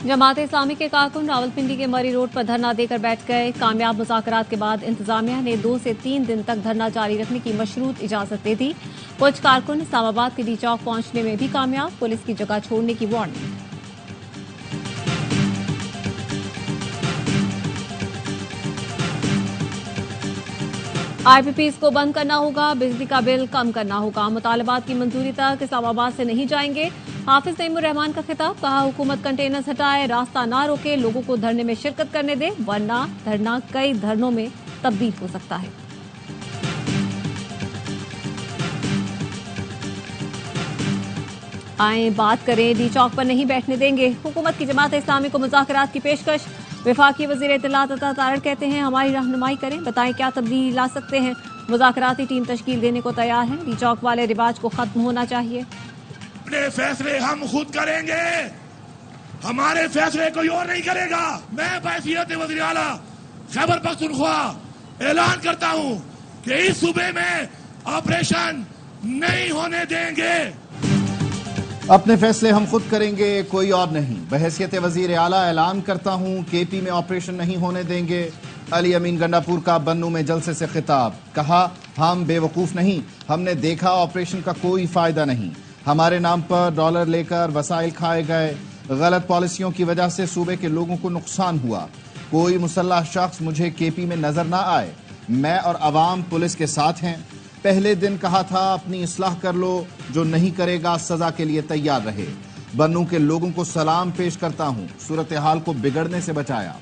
जमात इस्लामी के कारकुन रावलपिंडी के मरी रोड पर धरना देकर बैठ गए। कामयाब मुज़ाकरात के बाद इंतजामिया ने 2 से 3 दिन तक धरना जारी रखने की मशरूत इजाजत दे दी। कुछ कारकुन इस्लामाबाद के डी चौक पहुंचने में भी कामयाब, पुलिस की जगह छोड़ने की वार्निंग। IPPs को बंद करना होगा, बिजली का बिल कम करना होगा, मुतालबात की मंजूरी तक इस्लामाबाद से नहीं जाएंगे। हाफिज तैमूर रहमान का खिताब, कहा हुकूमत कंटेनर्स हटाए, रास्ता ना रोके, लोगों को धरने में शिरकत करने दे, वरना धरना कई धरनों में तब्दील हो सकता है। आए बात करें, डी चौक पर नहीं बैठने देंगे। हुकूमत की जमात इस्लामी को मुज़ाकरात की पेशकश। वफाकी वज़ीर इत्तलात अता तारड़ कहते हैं, हमारी रहनुमाई करें, बताएं क्या तब्दीली ला सकते हैं। मुज़ाकराती टीम तश्कील देने को तैयार है। डी चौक वाले रिवाज को खत्म होना चाहिए। अपने फैसले हम खुद करेंगे, हमारे फैसले कोई और नहीं करेगा। मैं बहैसियत वज़ीर आला खैबर पख्तूनख्वा ऐलान करता हूं कि इस सूबे में ऑपरेशन नहीं होने देंगे। अपने फैसले हम खुद करेंगे, कोई और नहीं। बहैसियत वज़ीर आला ऐलान करता हूं, KP में ऑपरेशन नहीं होने देंगे। अली अमीन गंडापुर का बन्नू में जलसे से खिताब, कहा हम बेवकूफ़ नहीं, हमने देखा ऑपरेशन का कोई फ़ायदा नहीं। हमारे नाम पर डॉलर लेकर वसाइल खाए गए, गलत पॉलिसियों की वजह से सूबे के लोगों को नुकसान हुआ। कोई मुसल्लह शख्स मुझे KP में नजर ना आए। मैं और अवाम पुलिस के साथ हैं। पहले दिन कहा था अपनी इस्लाह कर लो, जो नहीं करेगा सजा के लिए तैयार रहे। बन्नू के लोगों को सलाम पेश करता हूं, सूरत हाल को बिगड़ने से बचाया।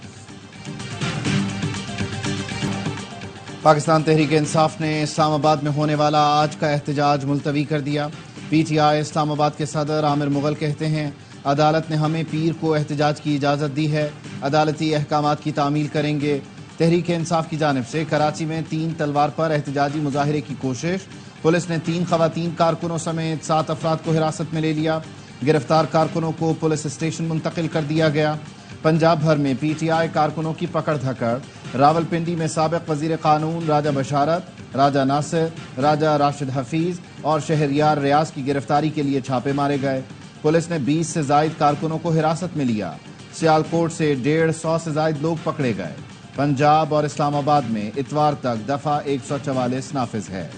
पाकिस्तान तहरीक इंसाफ ने इस्लामाबाद में होने वाला आज का एहतजाज मुलतवी कर दिया। PTI इस्लामाबाद के सदर आमिर मुगल कहते हैं, अदालत ने हमें पीर को एहतजाज की इजाज़त दी है, अदालती अहकामात की तामील करेंगे। तहरीक इंसाफ की जानिब से कराची में 3 तलवार पर एहतजाजी मुजाहिरे की कोशिश। पुलिस ने 3 खवातीन कारकुनों समेत 7 अफराद को हिरासत में ले लिया। गिरफ्तार कारकुनों को पुलिस स्टेशन मुंतकिल कर दिया गया। पंजाब भर में PTI कारकुनों की पकड़ धकड़। रावलपिंडी में साबिक वजीर कानून राजा बशारत, राजा नासिर, राजा राशिद हफीज और शहरियार रियाज की गिरफ्तारी के लिए छापे मारे गए। पुलिस ने 20 से जायद कारकुनों को हिरासत में लिया। सियालकोट से 150 से जायद लोग पकड़े गए। पंजाब और इस्लामाबाद में इतवार तक दफा 144 नाफिज है।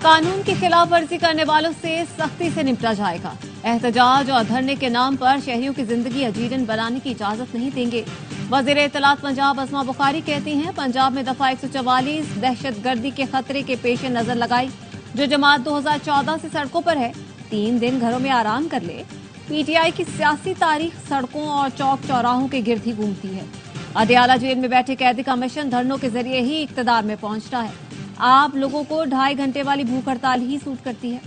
कानून की खिलाफ वर्जी करने वालों से सख्ती से निपटा जाएगा। एहतजाज और धरने के नाम पर शहरियों की जिंदगी अजीरन बनाने की इजाजत नहीं देंगे। वज़ीर इत्तलात पंजाब अस्मा बुखारी कहती हैं, पंजाब में दफा 144 दहशतगर्दी के खतरे के पेश नजर लगाई। जो जमात 2014 से सड़कों पर है, 3 दिन घरों में आराम कर ले। PTI की सियासी तारीख सड़कों और चौक चौराहों के गिर्द ही घूमती है। अदियाला जेल में बैठे कैदी का मिशन धरनों के जरिए ही इक्तदार में पहुंचता है। आप लोगों को 2.5 घंटे वाली भूख हड़ताल ही सूट करती है।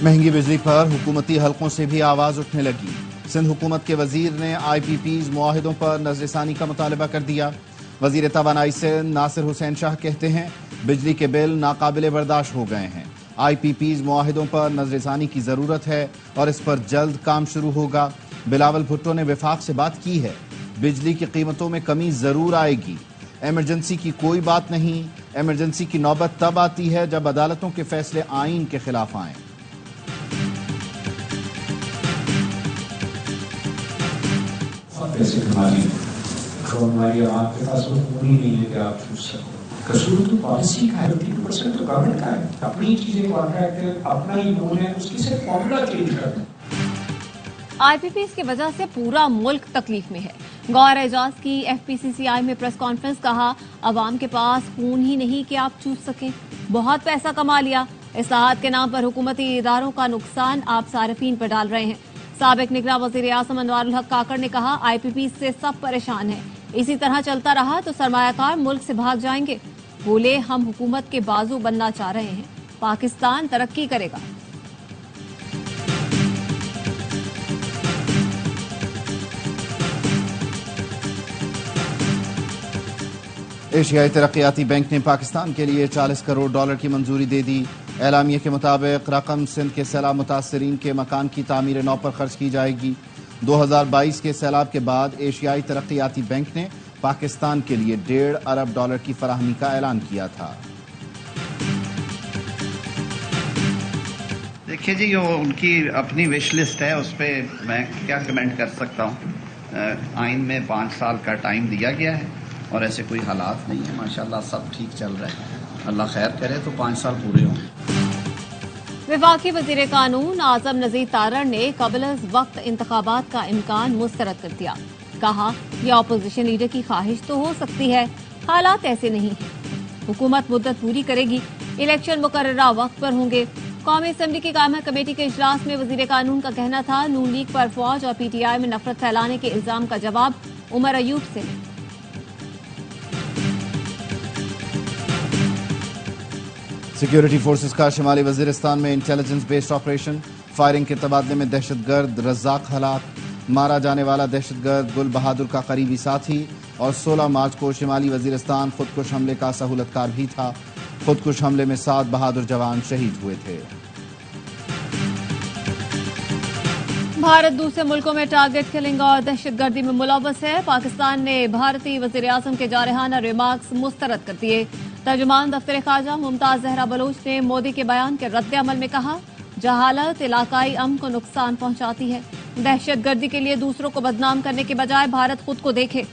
महंगी बिजली पर हुकूमती हलकों से भी आवाज उठने लगी। सिंध हुकूमत के वजीर ने IPPs मुआहिदों पर नजरसानी का मुतालबा कर दिया। वजीर तवानाई से नासिर हुसैन शाह कहते हैं, बिजली के बिल नाकाबिले बर्दाश्त हो गए हैं। IPPs मुआहिदों पर नजरसानी की जरूरत है और इस पर जल्द काम शुरू होगा। बिलावल भुट्टो ने वफाक से बात की है, बिजली की कीमतों में कमी जरूर आएगी। एमरजेंसी की कोई बात नहीं, एमरजेंसी की नौबत तब आती है जब अदालतों के फैसले आईन के खिलाफ आएं। हमारी आपके पास वो पूरी नहीं है कि आप चूज सको। कसूर तो पॉलिसी का है, 3% तो गवर्नमेंट का है। अपनी चीजें कॉन्ट्रैक्ट है, अपना ही लोन है, उसकी सिर्फ फॉर्मूला चेंज कर दो। IPPs की वजह से पूरा मुल्क तकलीफ में है। गौर एजाज की FPCCI में प्रेस कॉन्फ्रेंस, कहा अवाम के पास खून ही नहीं कि आप चूज सकें। बहुत पैसा कमा लिया, इस्लाहात के नाम पर हुकूमती इदारों का नुकसान आप सारिफीन पर डाल रहे हैं। साबिक निगरान वज़ीर आज़म अनवारुल हक काकड़ ने कहा, IPPs से सब परेशान हैं, इसी तरह चलता रहा तो सरमायाकार मुल्क से भाग जाएंगे। बोले हम हुकूमत के बाजू बनना चाह रहे हैं, पाकिस्तान तरक्की करेगा। एशियाई तरक्याती बैंक ने पाकिस्तान के लिए $40 करोड़ की मंजूरी दे दी। एलामिया के मुताबिक रकम सिंध के सैलाब मुतासरीन के मकान की तामीर नौ पर खर्च की जाएगी। 2022 के सैलाब के बाद एशियाई तरक्याती बैंक ने پاکستان کے لیے $1.5 ارب کی فراہمی کا اعلان کیا تھا۔ دیکھیے جی، وہ ان کی اپنی وش لسٹ ہے، اس پہ میں کیا کمنٹ کر سکتا ہوں۔ آئین میں 5 سال کا ٹائم دیا گیا ہے اور ایسے کوئی حالات نہیں ہیں، ماشاءاللہ سب ٹھیک چل رہا ہے، اللہ خیر کرے تو 5 سال پورے ہوں۔ وفاقی وزیر قانون اعظم نذیر تارڑ نے قبل از وقت انتخابات کا امکان مسترد کر دیا۔ کہا، یہ اپوزیشن لیڈر کی خواہش تو ہو سکتی ہے، حالات ایسے نہیں ہیں۔ حکومت مدت پوری کرے گی، الیکشن مقررہ وقت پر ہوں گے۔ قومی اسمبلی کی قائمہ کمیٹی کے اجلاس میں وزیر قانون کا کہنا تھا، نون لیگ پر فوج اور پی ٹی آئی میں نفرت پھیلانے کے الزام کا جواب عمر ایوب سے لیں۔ سیکیورٹی فورسز کا شمالی وزیرستان میں انٹیلیجنس بیسڈ آپریشن، فائرنگ کے تبادلے میں دہشت گرد رزاق ہلاک، مارا جانے والا دہشت گرد گل بہادر کا قریبی ساتھی، اور 16 مارچ کو شمالی وزیرستان خودکش حملے کا سہولت کار بھی تھا۔ خودکش حملے میں 7 بہادر جوان شہید ہوئے تھے۔ بھارت دوسرے ملکوں میں ٹارگٹ کلنگ اور دہشت گردی میں ملوث ہے۔ پاکستان نے بھارتی وزیر اعظم کے جارحانہ ریمارکس مسترد کر دیے۔ ترجمان دفتر خارجہ ممتاز زہرا بلوچ نے مودی کے بیان کے رد عمل میں کہا، جہالت علاقائی امن کو نقصان پہنچاتی ہے۔ دہشت گردی کے لیے دوسروں کو بدنام کرنے کے بجائے بھارت خود کو دیکھے۔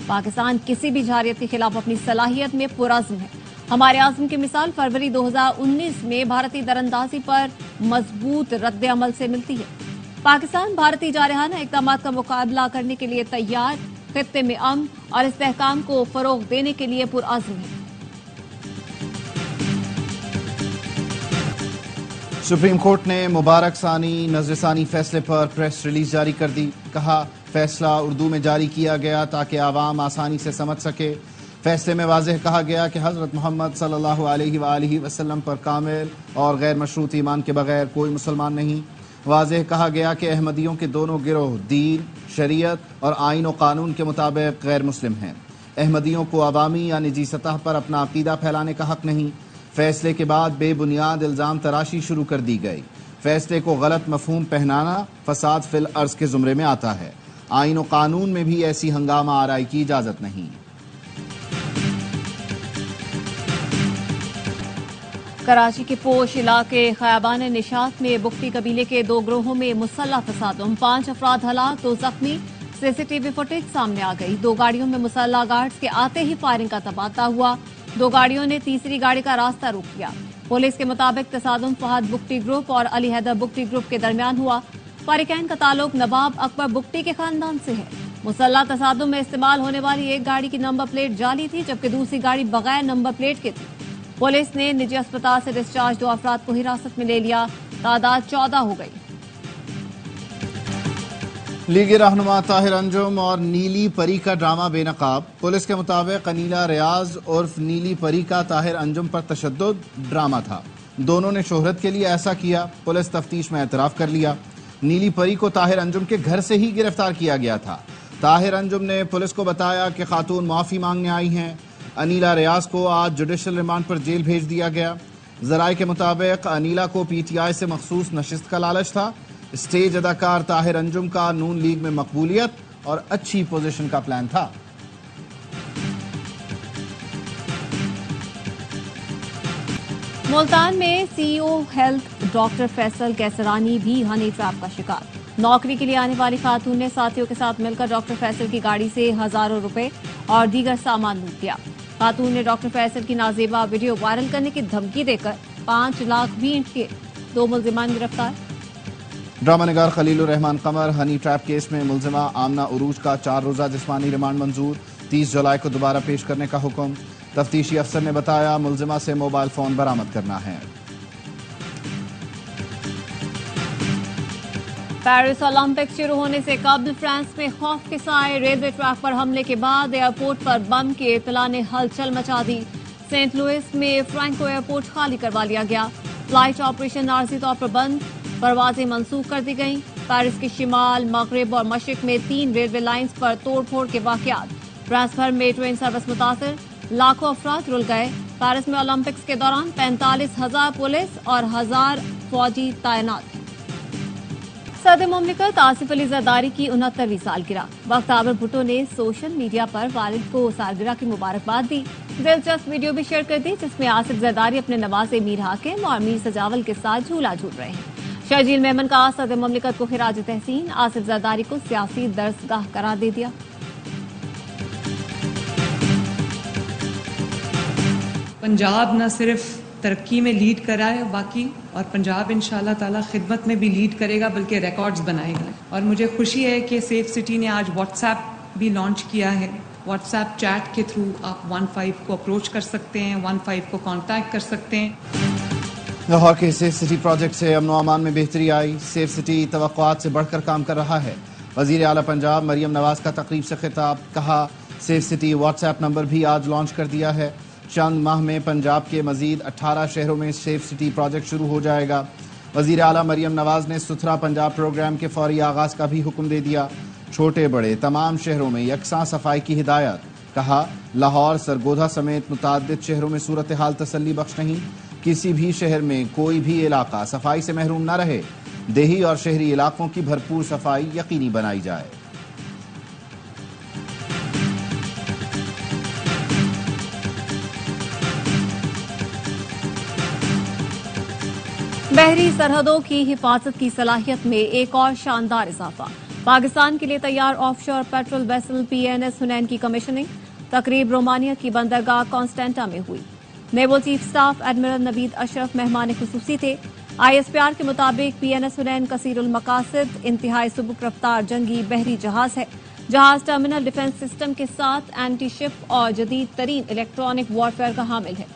پاکستان کسی بھی جارحیت کے خلاف اپنی صلاحیت میں پرعزم ہے۔ ہمارے عزم کی مثال فروری 2019 میں بھارتی دراندازی پر مضبوط رد عمل سے ملتی ہے۔ پاکستان بھارتی جارحانہ اقدامات کا مقابلہ کرنے کے لیے تیار، خطے میں امن اور استحکام کو فروغ دینے کے لیے پرعزم ہے۔ سپریم کورٹ نے مبارک ثانی نظر ثانی فیصلے پر پریس ریلیز جاری کر دی۔ کہا، فیصلہ اردو میں جاری کیا گیا تاکہ عوام آسانی سے سمجھ سکے۔ فیصلے میں واضح کہا گیا کہ حضرت محمد صلی اللہ علیہ وآلہ وسلم پر کامل اور غیر مشروط ایمان کے بغیر کوئی مسلمان نہیں۔ واضح کہا گیا کہ احمدیوں کے دونوں گروہ دین، شریعت اور آئین و قانون کے مطابق غیر مسلم ہیں۔ احمدیوں کو عوامی یا نجی سطح پر اپنا عقیدہ پھیلانے کا حق نہیں۔ فیصلے کے بعد بے بنیاد الزام تراشی شروع کر دی گئی۔ فیصلے کو غلط مفہوم پہنانا فساد فی الارض کے زمرے میں آتا ہے۔ آئین و قانون میں بھی ایسی ہنگامہ آرائی کی اجازت نہیں۔ کراچی کے پوش علاقے خیابان نشاط میں بگٹی قبیلے کے 2 گروہوں میں مسلح تصادم، 5 افراد ہلاک، 2 زخمی۔ سی سی ٹی وی فوٹیج سامنے آ گئی۔ 2 گاڑیوں میں مسلح گارڈز کے آتے ہی فائرنگ کا تبادلہ ہوا۔ 2 گاڑیوں نے تیسری گاڑی کا راستہ روک لیا۔ پولیس کے مطابق تصادم فہد بگٹی گروپ اور علی حیدر بگٹی گروپ کے درمیان ہوا۔ فریقین کا تعلق نواب اکبر بگٹی کے خاندان سے ہے۔ مسلح تصادم میں استعمال ہونے والی ایک گاڑی کی نمبر پلیٹ جعلی تھی، جبکہ دوسری گاڑی بغیر نمبر پلیٹ کے تھی۔ پولیس نے نجی اسپتال سے ڈسچارج 2 افراد کو حراست میں لے لیا۔ تعداد 14 ہو گئی۔ لیگی رہنما طاہر انجم اور نیلی پری کا ڈرامہ بے نقاب۔ پولیس کے مطابق انیلا ریاض عرف نیلی پری کا طاہر انجم پر تشدد ڈرامہ تھا۔ دونوں نے شہرت کے لیے ایسا کیا۔ پولیس تفتیش میں اعتراف کر لیا۔ نیلی پری کو طاہر انجم کے گھر سے ہی گرفتار کیا گیا تھا۔ طاہر انجم نے پولیس کو بتایا کہ خاتون معافی مانگنے آئی ہیں۔ انیلا ریاض کو آج جوڈیشل ریمانڈ پر جیل بھیج دیا گیا۔ ذرائع کے مطابق انیلا کو پی ٹی آئی سے مخصوص نشست کا لالچ تھا۔ اسٹیج اداکار طاہر انجم کا نون لیگ میں مقبولیت اور اچھی پوزیشن کا پلان تھا۔ ملتان میں سی او ہیلتھ ڈاکٹر فیصل کیسرانی بھی ہنی ٹریپ کا شکار۔ نوکری کے لیے آنے والی خاتون نے ساتھیوں کے ساتھ مل کر ڈاکٹر فیصل کی گاڑی سے ہزاروں روپے اور دیگر سامان لوٹ لیا۔ خاتون نے ڈاکٹر فیصل کی نازیبا ویڈیو وائرل کرنے کی دھمکی دے کر 5 لاکھ بھی اینٹ کیے۔ 2 ملزمان گرفتار۔ ڈرامہ نگار خلیل الرحمان قمر ہنی ٹریپ کیس میں ملزمہ آمنہ عروج کا 4 روزہ جسمانی ریمانڈ منظور، 30 جولائی کو دوبارہ پیش کرنے کا حکم۔ تفتیشی افسر نے بتایا ملزمہ سے موبائل فون برآمد کرنا ہے۔ پیرس اولمپکس شروع ہونے سے قبل فرانس میں خوف کے سائے، ریلوے ٹریک پر حملے کے بعد ایئرپورٹ پر بم کی اطلاع نے ہلچل مچا دی۔ سینٹ لوئس میں فرینکو ایئرپورٹ خالی کروا لیا گیا۔ فلائٹ آپریشن عارضی طور پر بند، پروازیں منسوخ کر دی گئیں۔ پیرس کے شمال، مغرب اور مشرق میں 3 ریلوے لائنز پر توڑ پھوڑ کے واقعات۔ فرانس بھر میں ٹرین سروس متاثر، لاکھوں افراد رل گئے۔ پیرس میں اولمپکس کے دوران 45,000 پولیس اور 1000 فوجی تعینات ہیں۔ सदर मुमलिकत आसिफ अली जरदारी की 69वीं सालगिरह। वक्त आबर भुट्टो ने सोशल मीडिया पर वालिद को सालगिरह की मुबारकबाद दी। दिलचस्प वीडियो भी शेयर कर दी जिसमें आसिफ जरदारी अपने नवासे मीर हाकिम और मीर सजावल के साथ झूला झूल रहे हैं। शर्जील मेमन का सदर मुमलिकत को खिराज तहसीन, आसिफ जरदारी को सियासी दरसगाह करार दे दिया। पंजाब न सिर्फ तरक्की में लीड कर रहा है बाकी, और पंजाब इंशाल्लाह ताला खिदमत में भी लीड करेगा बल्कि रिकॉर्ड्स बनाएगा। और मुझे खुशी है कि सेफ सिटी ने आज व्हाट्सएप भी लॉन्च किया है। व्हाट्सएप चैट के थ्रू आप 15 को अप्रोच कर सकते हैं, 15 को कांटेक्ट कर सकते हैं। लाहौर के सेफ सिटी प्रोजेक्ट से अमन व अमान में बेहतरी आई। सेफ सिटी तवक्कुआत से बढ़कर काम कर रहा है। वजीर आला पंजाब मरियम नवाज का तकरीब से खिताब, कहा सेफ सिटी व्हाट्सएप नंबर भी आज लॉन्च कर दिया है। चंद माह में पंजाब के मजीद 18 शहरों में सेफ सिटी प्रोजेक्ट शुरू हो जाएगा। वजीर आला मरियम नवाज ने सुथरा पंजाब प्रोग्राम के फौरी आगाज का भी हुक्म दे दिया। छोटे बड़े तमाम शहरों में यकसां सफाई की हिदायत। कहा लाहौर, सरगोधा समेत मुताद्दिद शहरों में सूरत हाल तसल्ली बख्श नहीं। किसी भी शहर में कोई भी इलाका सफाई से महरूम न रहे। देही और शहरी इलाकों की भरपूर सफाई यकीनी बनाई जाए। बहरी सरहदों की हिफाजत की सलाहियत में एक और शानदार इजाफा। पाकिस्तान के लिए तैयार ऑफशोर पेट्रोल वेसल PNS हुनैन की कमीशनिंग। तकरीब रोमानिया की बंदरगाह कॉन्स्टेंटा में हुई। Naval chief staff admiral Naveed Ashraf मेहमान खुसूसी थे। ISPR के मुताबिक PNS हुनैन कसीरुल मकासद इंतहाई सुबुक रफ्तार जंगी बहरी जहाज है। जहाज टर्मिनल डिफेंस सिस्टम के साथ एंटी शिप और जदीद तरीन इलेक्ट्रॉनिक वॉरफेयर का हामिल है।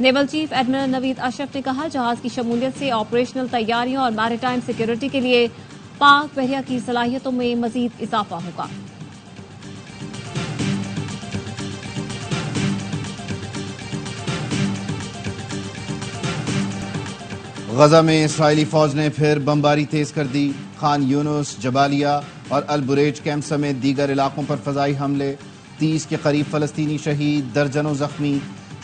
Naval chief admiral Naveed Ashraf ने कहा जहाज की शमूलियत से ऑपरेशनल तैयारियों और मैरीटाइम सिक्योरिटी के लिए पाक बहरिया की सलाहियतों में मजीद इजाफा होगा। गजा में इसराइली फौज ने फिर बमबारी तेज कर दी। खान यूनुस, जबालिया और अल बुरेज कैंप समेत दीगर इलाकों पर फजाई हमले। 30 के करीब फलस्तीनी शहीद, दर्जनों जख्मी।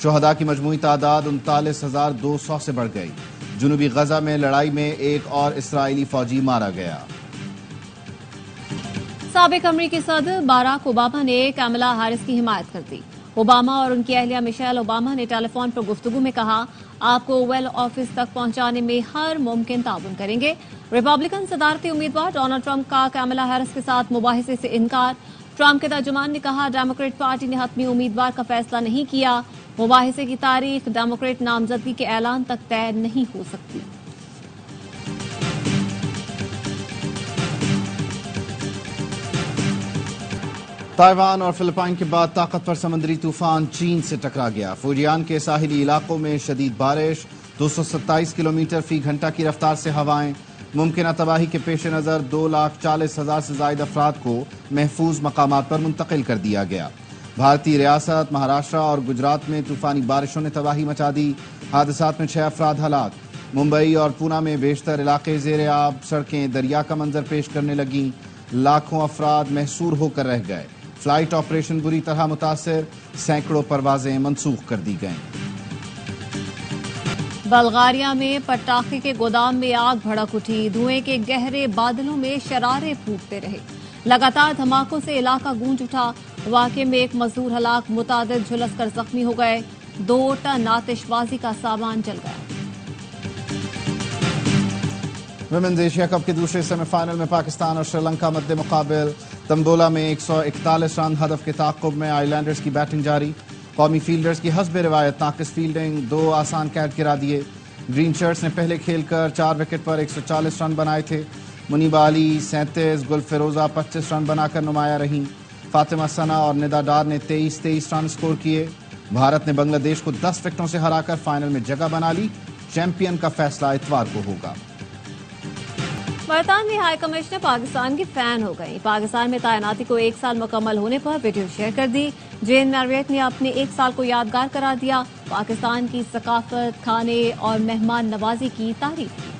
शुहदा की मजमूई तादाद 39,200 से बढ़ गई। जुनूबी गजा में लड़ाई में एक और इसराइली फौजी मारा गया। साबिक अमरीकी सदर बाराक ओबामा ने कैमला हैरिस की हिमायत कर दी। ओबामा और उनकी अहलिया मिशेल ओबामा ने टेलीफोन पर गुफ्तगू में कहा आपको ओवल ऑफिस तक पहुंचाने में हर मुमकिन ताउन करेंगे। रिपब्लिकन सदारती उम्मीदवार डोनाल्ड ट्रंप का कैमला हैरिस के साथ मुबाहिसे से इनकार। ट्रंप के तर्जुमान ने कहा डेमोक्रेट पार्टी ने हतमी उम्मीदवार का फैसला नहीं किया। मुबाहिसे की तारीख डेमोक्रेट नामजदगी के ऐलान तक तय नहीं हो सकती। ताइवान और फिलिपाइन के बाद ताकतवर समुद्री तूफान चीन से टकरा गया। फुजियान के साहिली इलाकों में शदीद बारिश, 227 किलोमीटर फी घंटा की रफ्तार से हवाएं। मुमकिन तबाही के पेश नज़र 2,40,000 से ज्यादा अफराद को महफूज मकामात पर मुंतकिल कर दिया गया। भारतीय रियासत महाराष्ट्र और गुजरात में तूफानी बारिशों ने तबाही मचा दी। हादसात में 6 अफराद हलाक। मुंबई और पूना में बेशतर इलाके ज़ेरे आब, सड़कें दरिया का मंजर पेश करने लगी। लाखों अफराद महसूर होकर रह गए। फ्लाइट ऑपरेशन बुरी तरह मुतासर, सैकड़ों परवाजें मंसूख कर दी गईं। बल्गारिया में पटाखे के गोदाम में आग भड़क उठी। धुएं के गहरे बादलों में शरारे फूटते रहे। लगातार धमाकों से इलाका गूंज उठा। वाक़े में एक मजदूर हलाक, मुतादिद झुलस कर जख्मी हो गए। 2 टन आतिशबाजी का सामान जल गया। विमेंस एशिया कप के दूसरे सेमीफाइनल में पाकिस्तान और श्रीलंका मद्दे मुकाबिल। तंबोला में 141 रन हदफ के ताक़ुब में आइलैंडर्स की बैटिंग जारी। कौमी फील्डर्स की हस्ब रिवायत नाकिस फील्डिंग, 2 आसान कैच गिरा दिए। ग्रीन शर्ट्स ने पहले खेलकर 4 विकेट पर 140 रन बनाए थे। मुनीबा अली 37, गुलफिरोजा 25 रन बनाकर नुमाया रहीं। फातिमा सना और निदा डार ने 23 रन स्कोर किए। भारत ने बांग्लादेश को 10 विकेटों से हराकर फाइनल में जगह बना ली। चैंपियन का फैसला इतवार को होगा। बरतानवी हाई कमिश्नर पाकिस्तान की फैन हो गई। पाकिस्तान में तैनाती को 1 साल मुकम्मल होने पर वीडियो शेयर कर दी। जेन मैरियट ने अपने 1 साल को यादगार करार दिया। पाकिस्तान की सकाफत, खाने और मेहमान नवाजी की तारीफ की।